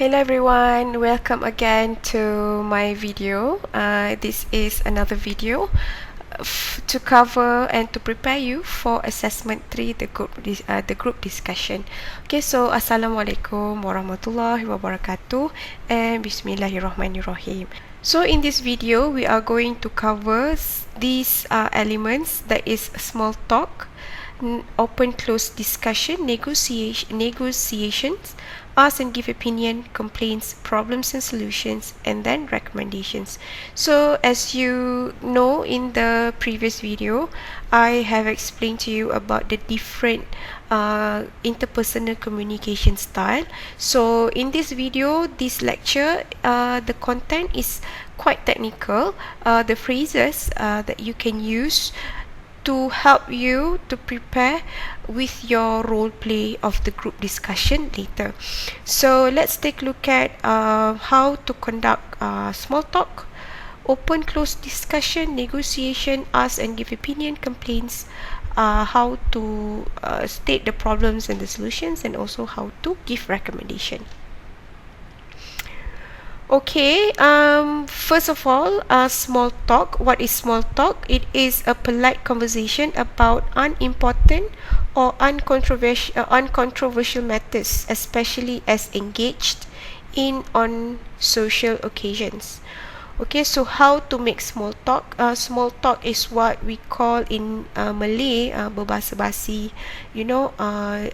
Hello everyone, welcome again to my video. This is another video to cover and to prepare you for assessment 3, the group discussion. Okay, so Assalamualaikum warahmatullahi wabarakatuh and Bismillahirrahmanirrahim. So in this video, we are going to cover these elements, that is small talk, open close discussion, negotiations, ask and give opinion, complaints, problems and solutions, and then recommendations. So as you know, in the previous video I have explained to you about the different interpersonal communication style. So in this video, this lecture, the content is quite technical. The phrases that you can use to help you to prepare with your role play of the group discussion later. So let's take a look at how to conduct small talk, open close discussion, negotiation, ask and give opinion, complaints, how to state the problems and the solutions, and also how to give recommendation. Okay, first of all, small talk. What is small talk? It is a polite conversation about unimportant or uncontroversial matters, especially as engaged in on social occasions. Okay, so how to make small talk? Small talk is what we call in Malay berbahasa basi. You know,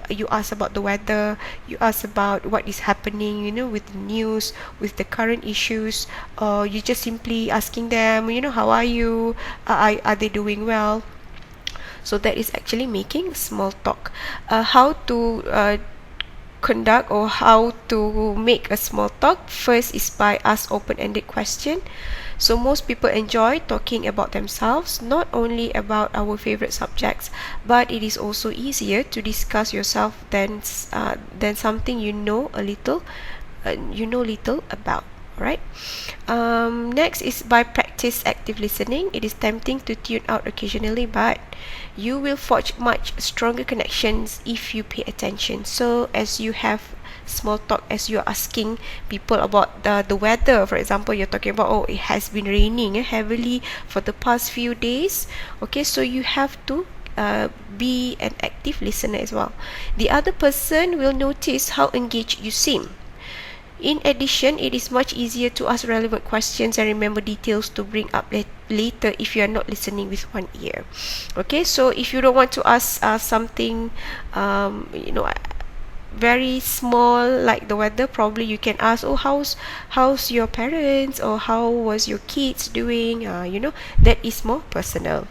you ask about the weather, you ask about what is happening, you know, with the news, with the current issues, or you just simply asking them, you know, how are you? Are they doing well? So that is actually making small talk. How to conduct or how to make a small talk? First is by ask open-ended question. So most people enjoy talking about themselves, not only about our favorite subjects, but it is also easier to discuss yourself than something you know little about. Right. Next is by practice active listening. It is tempting to tune out occasionally, but you will forge much stronger connections if you pay attention. So as you have small talk, as you're asking people about the weather, for example, you're talking about, oh, it has been raining heavily for the past few days. Okay, so you have to be an active listener as well. The other person will notice how engaged you seem. In addition, it is much easier to ask relevant questions and remember details to bring up later if you are not listening with one ear. Okay, so if you don't want to ask something, very small like the weather, probably you can ask, oh, how's your parents, or how was your kids doing? That is more personal.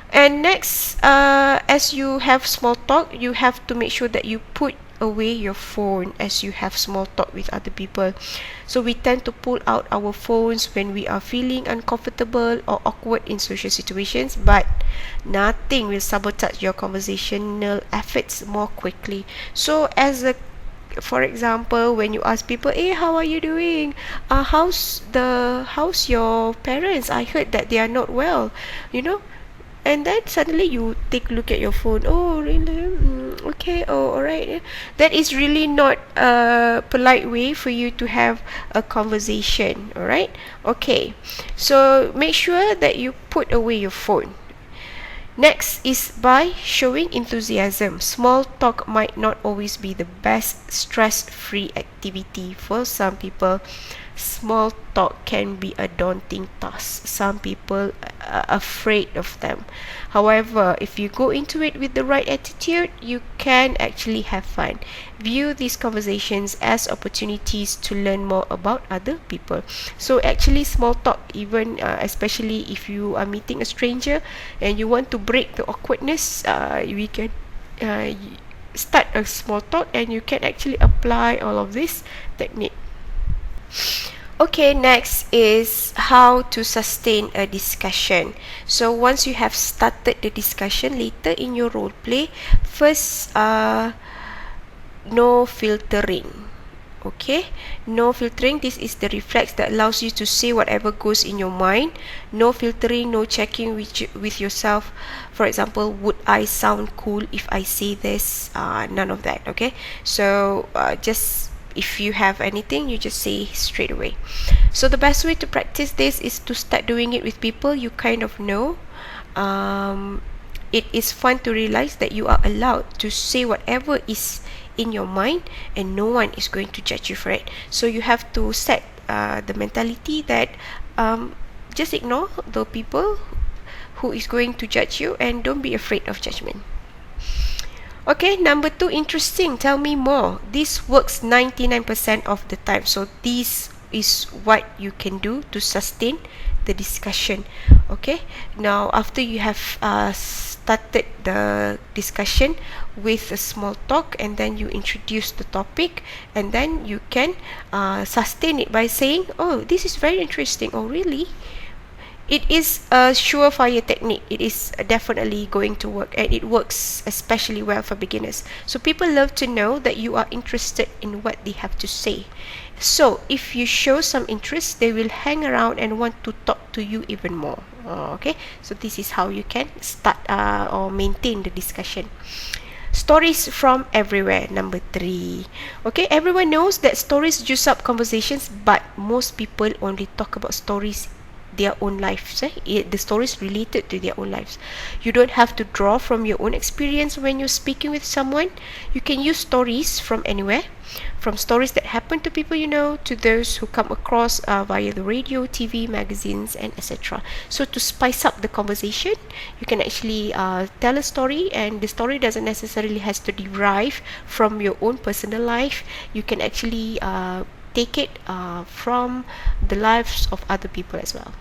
And next, as you have small talk, you have to make sure that you put away your phone as you have small talk with other people. So we tend to pull out our phones when we are feeling uncomfortable or awkward in social situations, but nothing will sabotage your conversational efforts more quickly. So for example, when you ask people, hey, how are you doing? How's your parents? I heard that they are not well, and then suddenly you take a look at your phone. Oh, really? Okay. Oh, alright. That is really not a polite way for you to have a conversation. Alright? Okay. So make sure that you put away your phone. Next is by showing enthusiasm. Small talk might not always be the best stress-free activity for some people. Small talk can be a daunting task. Some people are afraid of them. However, if you go into it with the right attitude, you can actually have fun. View these conversations as opportunities to learn more about other people. So actually, small talk, even especially if you are meeting a stranger and you want to break the awkwardness, we can start a small talk, and you can actually apply all of this technique. Okay, next is how to sustain a discussion. So once you have started the discussion, later in your role play, first, no filtering. Okay, no filtering. This is the reflex that allows you to say whatever goes in your mind. No filtering, no checking with yourself. For example, would I sound cool if I say this? None of that. Okay, so just if you have anything, you just say straight away. So the best way to practice this is to start doing it with people you kind of know. It is fun to realize that you are allowed to say whatever is in your mind and no one is going to judge you for it. So you have to set the mentality that just ignore the people who is going to judge you and don't be afraid of judgment. Okay, number 2, interesting. Tell me more. This works 99% of the time. So this is what you can do to sustain the discussion. Okay, now after you have started the discussion with a small talk, and then you introduce the topic, and then you can sustain it by saying, oh, this is very interesting. Oh, really? It is a surefire technique. It is definitely going to work, and it works especially well for beginners. So people love to know that you are interested in what they have to say. So if you show some interest, they will hang around and want to talk to you even more. Okay, so this is how you can start or maintain the discussion. Stories from everywhere, number 3. Okay, everyone knows that stories juice up conversations, but most people only talk about stories their own lives, the stories related to their own lives. You don't have to draw from your own experience when you're speaking with someone. You can use stories from anywhere, from stories that happen to people you know, to those who come across via the radio, TV, magazines, and etc. So to spice up the conversation, you can actually tell a story, and the story doesn't necessarily has to derive from your own personal life. You can actually take it from the lives of other people as well.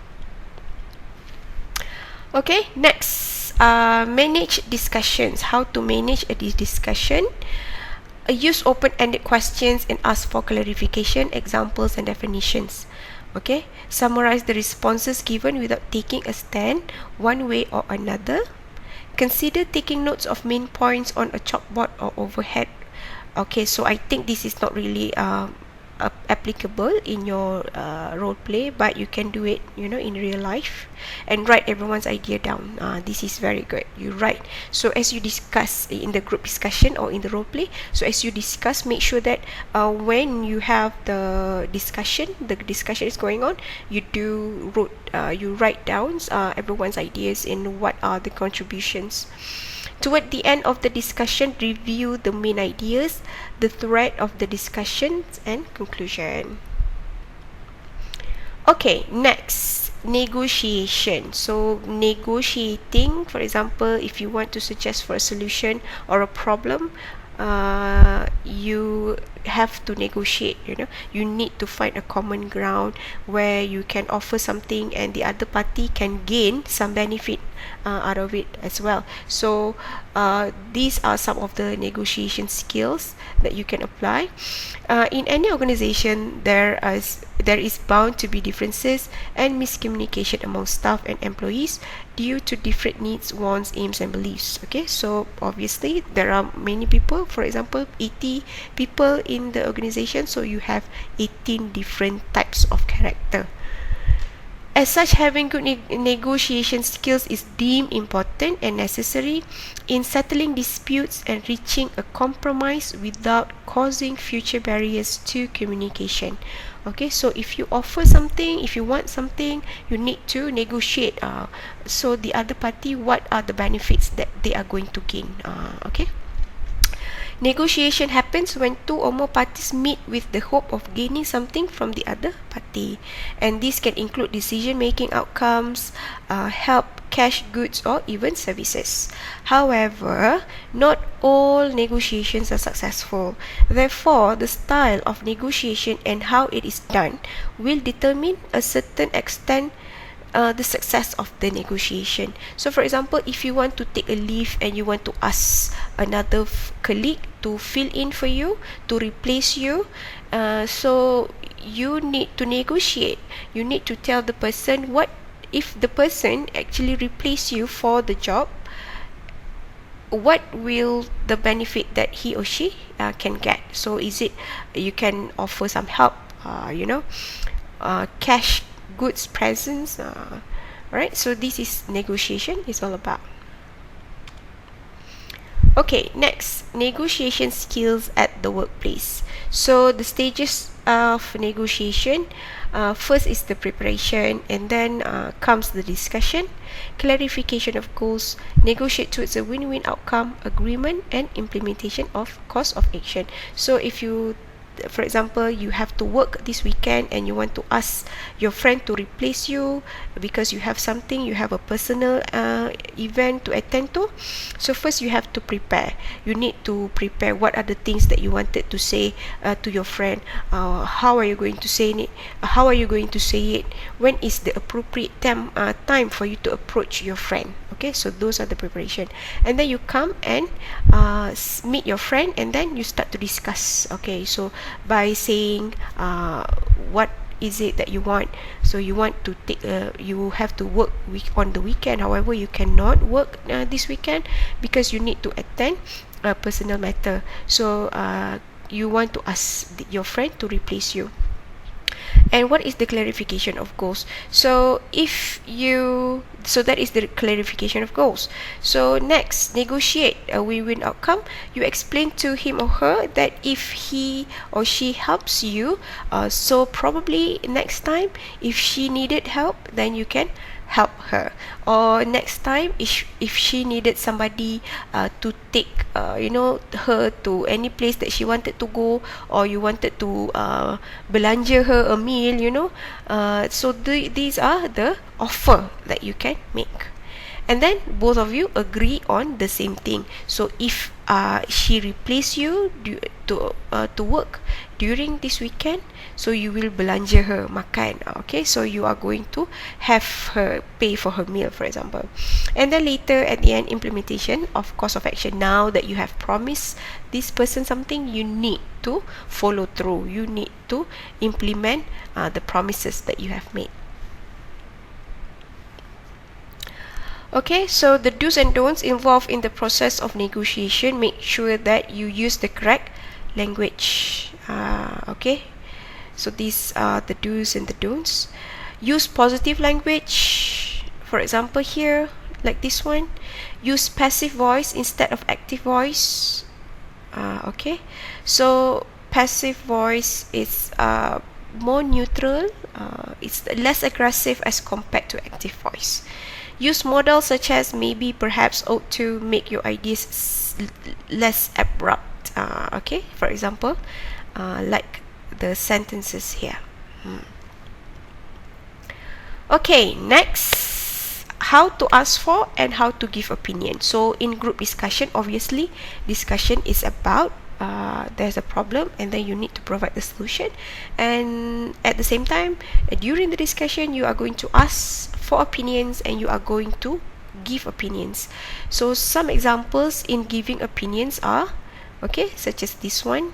Okay, next, manage discussions. How to manage a discussion? Use open-ended questions and ask for clarification, examples, and definitions. Okay, summarize the responses given without taking a stand one way or another. Consider taking notes of main points on a chalkboard or overhead. Okay, so I think this is not really applicable in your role play, but you can do it, in real life, and write everyone's idea down. This is very good. You write, so as you discuss in the group discussion or in the role play, so as you discuss, make sure that when you have the discussion is going on, you write down everyone's ideas and what are the contributions. Toward the end of the discussion, review the main ideas, the thread of the discussions, and conclusion. Okay, next, negotiation. So negotiating, for example, if you want to suggest for a solution or a problem, you have to negotiate. You need to find a common ground where you can offer something and the other party can gain some benefit out of it as well. So these are some of the negotiation skills that you can apply. In any organization, there is bound to be differences and miscommunication among staff and employees due to different needs, wants, aims, and beliefs. Okay, so obviously there are many people, for example 80 people in the organization, so you have 18 different types of character. As such, having good negotiation skills is deemed important and necessary in settling disputes and reaching a compromise without causing future barriers to communication. Okay, so if you offer something, if you want something, you need to negotiate. So the other party, what are the benefits that they are going to gain? Okay. Negotiation happens when two or more parties meet with the hope of gaining something from the other party, and this can include decision-making outcomes, help, cash, goods, or even services. However, not all negotiations are successful. Therefore, the style of negotiation and how it is done will determine a certain extent the success of the negotiation. So for example, if you want to take a leave and you want to ask another colleague to fill in for you, to replace you, so you need to negotiate. You need to tell the person, what if the person actually replace you for the job, what will the benefit that he or she can get. So is it, you can offer some help, cash, goods, presents, right? So this is negotiation is all about. Okay, next, negotiation skills at the workplace. So the stages of negotiation, first is the preparation, and then comes the discussion, clarification of goals, negotiate towards a win-win outcome, agreement, and implementation of course of action. So if you, for example, you have to work this weekend and you want to ask your friend to replace you because you have something, you have a personal event to attend to. So first you have to prepare. You need to prepare what are the things that you wanted to say to your friend. How are you going to say it? How are you going to say it? When is the appropriate time for you to approach your friend? Okay, so those are the preparation, and then you come and meet your friend, and then you start to discuss. Okay, so by saying what is it that you want. So you want to take you have to work on the weekend, however you cannot work this weekend because you need to attend a personal matter. So you want to ask your friend to replace you. And what is the clarification of goals? So that is the clarification of goals. So next, negotiate a win-win outcome. You explain to him or her that if he or she helps you, so probably next time if she needed help, then you can help her. Or next time if she needed somebody to take her to any place that she wanted to go, or you wanted to belanja her a meal, so these are the offer that you can make. And then both of you agree on the same thing. So if she replace you to work during this weekend, so you will belanja her makan. Okay, so you are going to have her pay for her meal, for example. And then later at the end, implementation of course of action. Now that you have promised this person something, you need to follow through. You need to implement the promises that you have made. Okay, so the do's and don'ts involved in the process of negotiation. Make sure that you use the correct language. Okay, so these are the do's and the don'ts. Use positive language. For example, here, like this one, use passive voice instead of active voice. Okay, so passive voice is more neutral. It's less aggressive as compared to active voice. Use models such as maybe, perhaps, ought to, make your ideas less abrupt. Okay, for example, like the sentences here. Okay, next, how to ask for and how to give opinion. So in group discussion, obviously discussion is about there's a problem and then you need to provide the solution, and at the same time during the discussion you are going to ask for opinions and you are going to give opinions. So some examples in giving opinions are, okay, such as this one.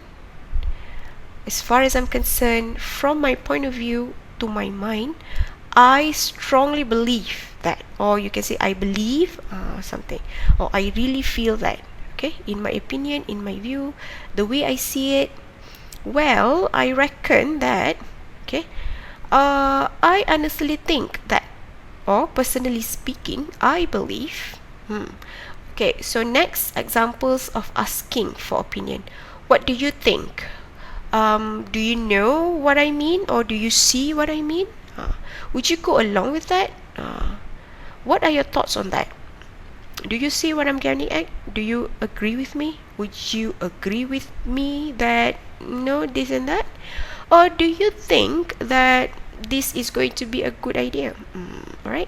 As far as I'm concerned, from my point of view, to my mind, I strongly believe that, or you can say I believe something, or I really feel that. Okay, in my opinion, in my view, the way I see it, well, I reckon that, okay, I honestly think that, or personally speaking, I believe. Okay, so next, examples of asking for opinion. What do you think? Do you know what I mean, or do you see what I mean? Would you go along with that? What are your thoughts on that? Do you see what I'm getting at? Do you agree with me? Would you agree with me that no, this and that? Or do you think that this is going to be a good idea? Alright.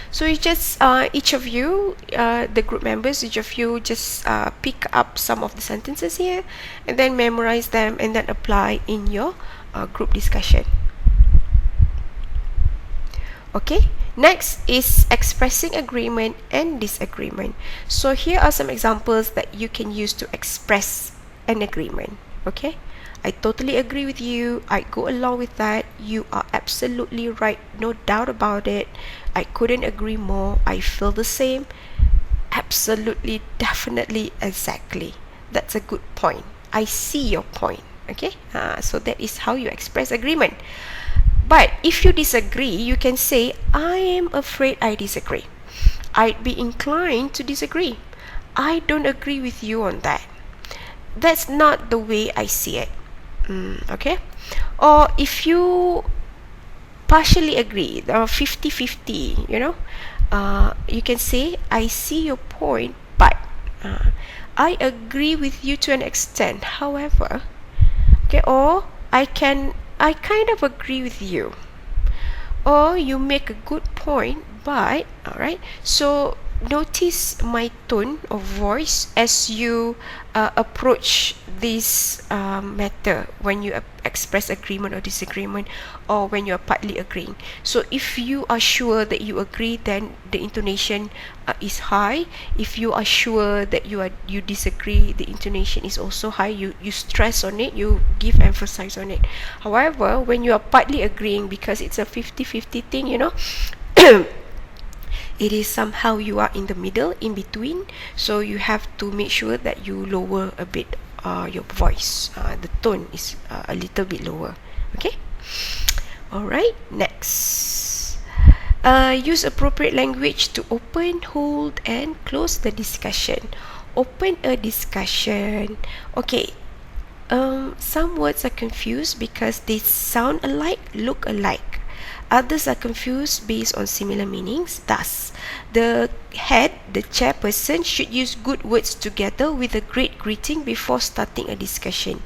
So you just, each of you, the group members, each of you just pick up some of the sentences here and then memorize them and then apply in your group discussion. Okay, next is expressing agreement and disagreement. So here are some examples that you can use to express an agreement. Okay, I totally agree with you. I go along with that. You are absolutely right. No doubt about it. I couldn't agree more. I feel the same. Absolutely, definitely, exactly. That's a good point. I see your point. Okay, so that is how you express agreement. But if you disagree, you can say, I am afraid I disagree. I'd be inclined to disagree. I don't agree with you on that. that's not the way I see it. Okay? Or if you partially agree, or 50-50, you can say, I see your point, but I agree with you to an extent. However, okay, or I kind of agree with you, or you make a good point, but all right. So notice my tone of voice as you approach this matter, when you express agreement or disagreement, or when you are partly agreeing. So if you are sure that you agree, then the intonation is high. If you are sure that you disagree, the intonation is also high. You stress on it, you give emphasis on it. However, when you are partly agreeing, because it's a 50-50 thing, it is somehow you are in the middle, in between. So you have to make sure that you lower a bit your voice. The tone is a little bit lower. Okay. All right. Next, use appropriate language to open, hold, and close the discussion. Open a discussion. Okay. Some words are confused because they sound alike, look alike. Others are confused based on similar meanings. Thus, the chairperson, should use good words together with a great greeting before starting a discussion.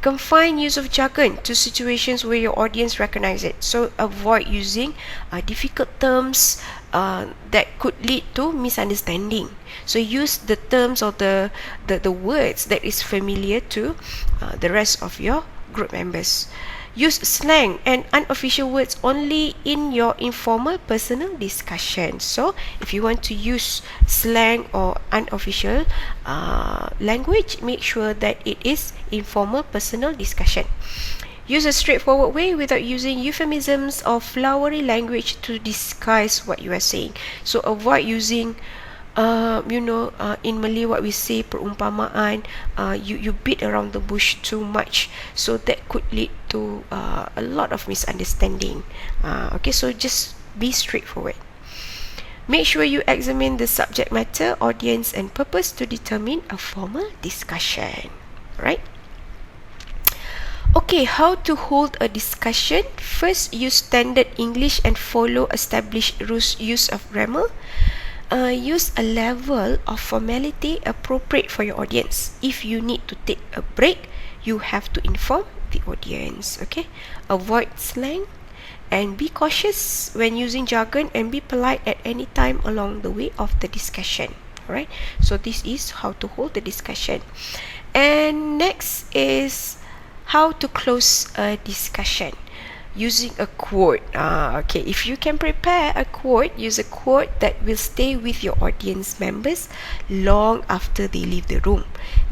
Confine use of jargon to situations where your audience recognize it. So avoid using difficult terms that could lead to misunderstanding. So use the terms or the words that is familiar to the rest of your group members. Use slang and unofficial words only in your informal personal discussion. So if you want to use slang or unofficial language, make sure that it is informal personal discussion. Use a straightforward way without using euphemisms or flowery language to disguise what you are saying. So avoid using in Malay what we say perumpamaan, you beat around the bush too much, so that could lead to a lot of misunderstanding. Okay, so just be straightforward. Make sure you examine the subject matter, audience, and purpose to determine a formal discussion. Right? Okay, how to hold a discussion? First, use standard English and follow established rules use of grammar. Use a level of formality appropriate for your audience. If you need to take a break, you have to inform the audience. Okay, avoid slang and be cautious when using jargon, and be polite at any time along the way of the discussion. Alright, so this is how to hold the discussion. And next is how to close a discussion. Using a quote. Okay, if you can prepare a quote, use a quote that will stay with your audience members long after they leave the room.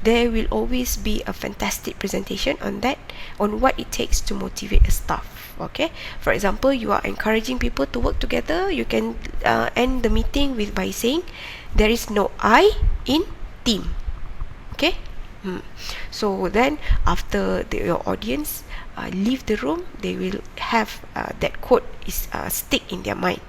There will always be a fantastic presentation on what it takes to motivate a staff. Okay, for example, you are encouraging people to work together. You can end the meeting by saying, there is no I in team. Okay. So then after your audience leave the room, they will have that quote is stick in their mind.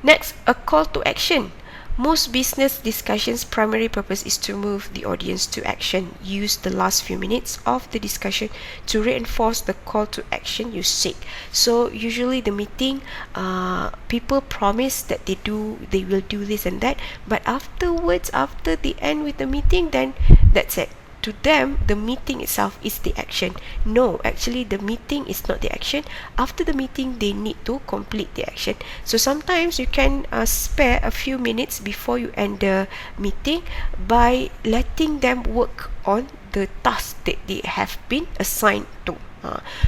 Next, a call to action. Most business discussions' primary purpose is to move the audience to action. Use the last few minutes of the discussion to reinforce the call to action you seek. So usually the meeting, people promise that they will do this and that, but afterwards, after the end with the meeting, then that's it. To them, the meeting itself is the action. No, actually the meeting is not the action. After the meeting, they need to complete the action. So sometimes you can spare a few minutes before you end the meeting by letting them work on the task that they have been assigned to.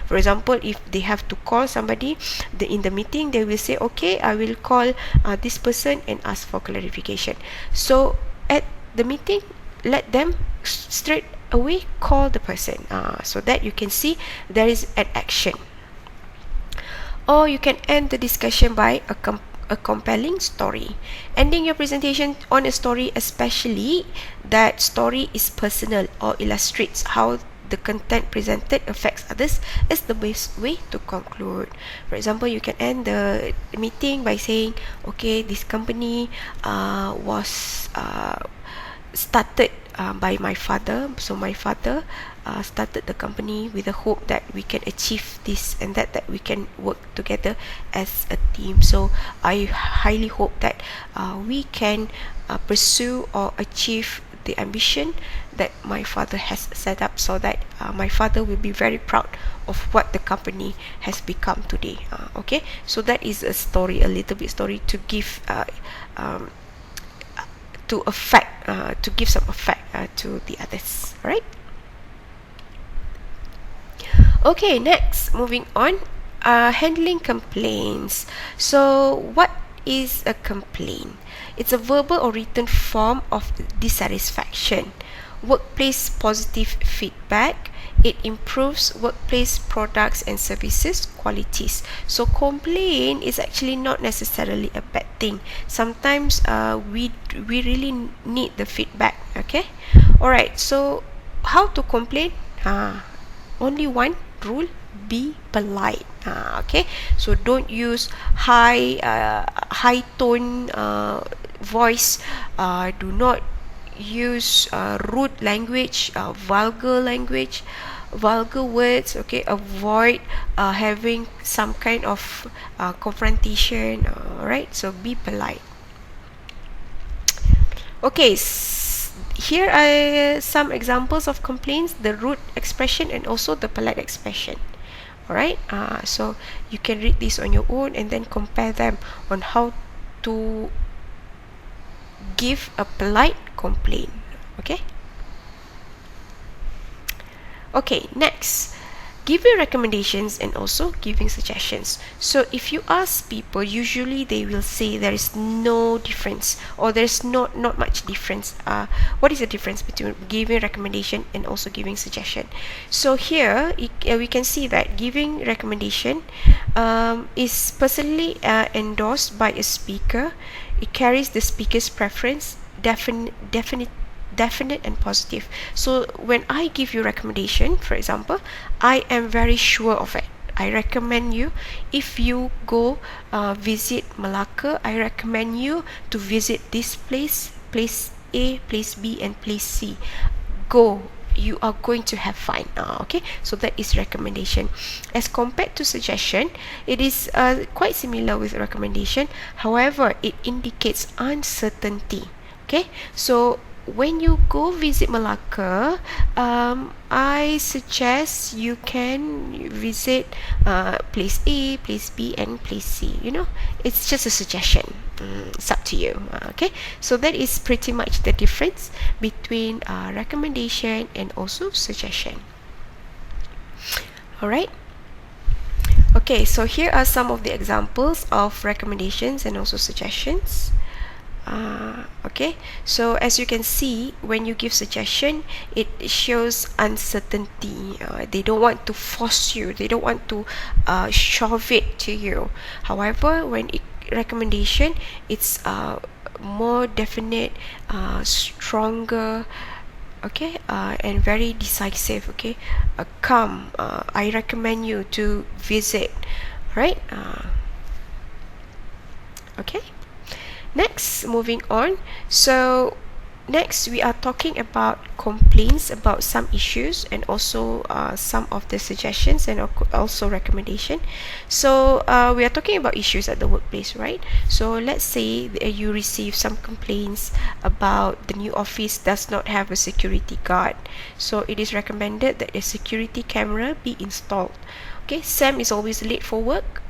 For example, if they have to call somebody in the meeting, they will say, okay, I will call this person and ask for clarification. So at the meeting, let them straight away call the person, so that you can see there is an action. Or you can end the discussion by a compelling story. Ending your presentation on a story, especially that story is personal or illustrates how the content presented affects others, is the best way to conclude. For example, you can end the meeting by saying, okay, this company was started by my father. So my father started the company with the hope that we can achieve this and that we can work together as a team. So I highly hope that we can pursue or achieve the ambition that my father has set up, so that my father will be very proud of what the company has become today. Okay, so that is a story, a little bit story to give um, to affect to give some effect to the others. All right. Okay, next, moving on, handling complaints. So what is a complaint? It's a verbal or written form of dissatisfaction. Workplace positive feedback. It improves workplace products and services qualities. So complaint is actually not necessarily a bad thing. Sometimes we really need the feedback. Okay, all right. So how to complain? Only one rule: be polite. Okay, so don't use high tone voice. Do not use rude language, vulgar words. Okay, avoid having some kind of confrontation. Alright, so be polite. Okay, here are some examples of complaints: the rude expression and also the polite expression. Alright, so you can read this on your own and then compare them on how to give a polite complaint. Okay. Okay, next, giving recommendations and also giving suggestions. So if you ask people, usually they will say there is no difference, or there's not much difference. What is the difference between giving recommendation and also giving suggestion? So here we can see that giving recommendation is personally endorsed by a speaker. It carries the speaker's preference, definite and positive. So when I give you recommendation, for example, I am very sure of it. I recommend you, if you go visit Malacca, I recommend you to visit this place A, place B, and place C. Go, you are going to have fun. Okay, so that is recommendation. As compared to suggestion, it is quite similar with recommendation. However, it indicates uncertainty. Okay, so when you go visit Malacca, I suggest you can visit place A, place B, and place C. It's just a suggestion. It's up to you. Okay, so that is pretty much the difference between recommendation and also suggestion. Alright. Okay, so here are some of the examples of recommendations and also suggestions. Okay, so as you can see, when you give suggestion, it shows uncertainty. They don't want to force you, they don't want to shove it to you. However, when recommendation, it's more definite, stronger, okay, and very decisive. Okay, come, I recommend you to visit. Right. Okay. Next, moving on. So next we are talking about complaints about some issues and also some of the suggestions and also recommendation. So we are talking about issues at the workplace, right? So let's say you receive some complaints about the new office does not have a security guard. So it is recommended that a security camera be installed. Okay, Sam is always late for work.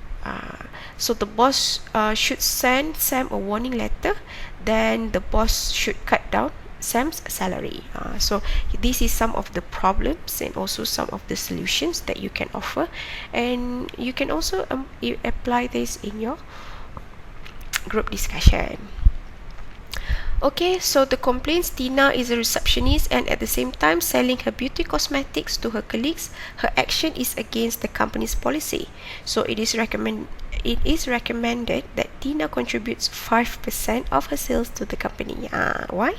So the boss should send Sam a warning letter. Then the boss should cut down Sam's salary. So this is some of the problems and also some of the solutions that you can offer, and you can also apply this in your group discussion. Okay, so the complaints: Tina is a receptionist and at the same time selling her beauty cosmetics to her colleagues. Her action is against the company's policy. So it is recommended that Tina contributes 5% of her sales to the company. Why?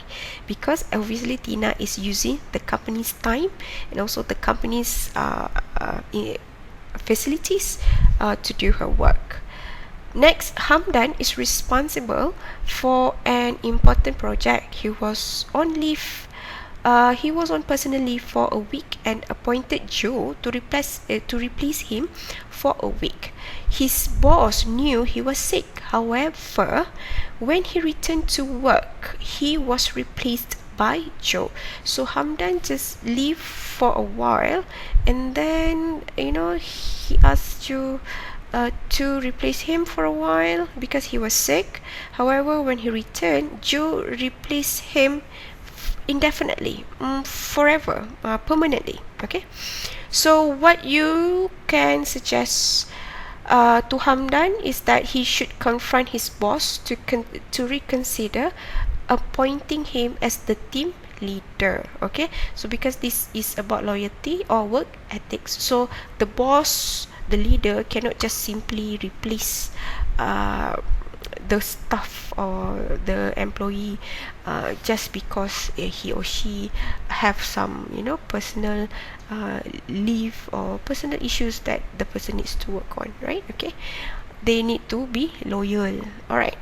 Because obviously Tina is using the company's time and also the company's facilities to do her work. Next, Hamdan is responsible for an important project. He was on leave He was on personal leave for a week and appointed Joe to replace him for a week. His boss knew he was sick. However, when he returned to work, he was replaced by Joe. So Hamdan just leave for a while, and then he asked Joe to replace him for a while because he was sick. However, when he returned, Joe replaced him indefinitely, forever, permanently. Okay, so what you can suggest to Hamdan is that he should confront his boss to reconsider appointing him as the team leader. Okay, so because this is about loyalty or work ethics, so the boss, the leader, cannot just simply replace the staff or the employee just because he or she have some personal leave or personal issues that the person needs to work on, right? Okay, they need to be loyal. All right.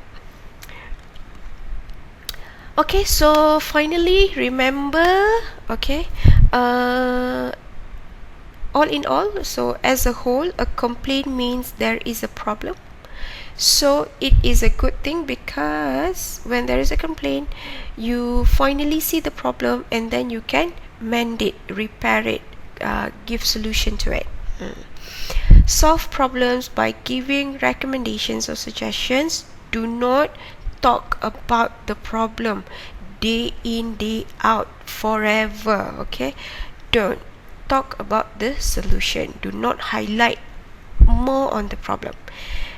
Okay, so finally, remember, okay, all in all, so as a whole, a complaint means there is a problem. So it is a good thing because when there is a complaint, you finally see the problem and then you can mend it, repair it, give solution to it. Solve problems by giving recommendations or suggestions. Do not talk about the problem day in, day out, forever. Okay, don't talk about the solution. Do not highlight more on the problem.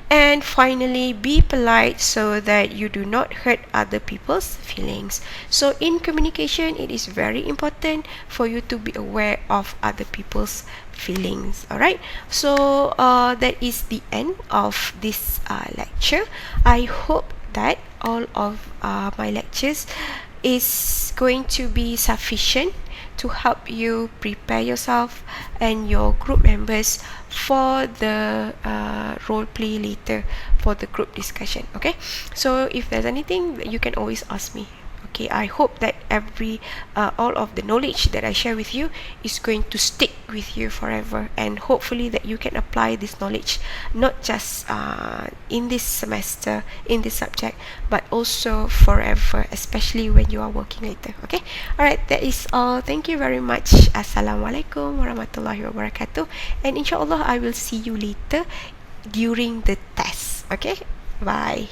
And finally, be polite so that you do not hurt other people's feelings. So in communication, it is very important for you to be aware of other people's feelings. Alright, so that is the end of this lecture. I hope that all of my lectures is going to be sufficient to help you prepare yourself and your group members for the role play later, for the group discussion. Okay, so if there's anything, you can always ask me. Okay, I hope that all of the knowledge that I share with you is going to stick with you forever, and hopefully that you can apply this knowledge not just in this semester, in this subject, but also forever, especially when you are working later. Okay, alright, that is all. Thank you very much. Assalamualaikum warahmatullahi wabarakatuh, and inshallah I will see you later during the test. Okay, bye.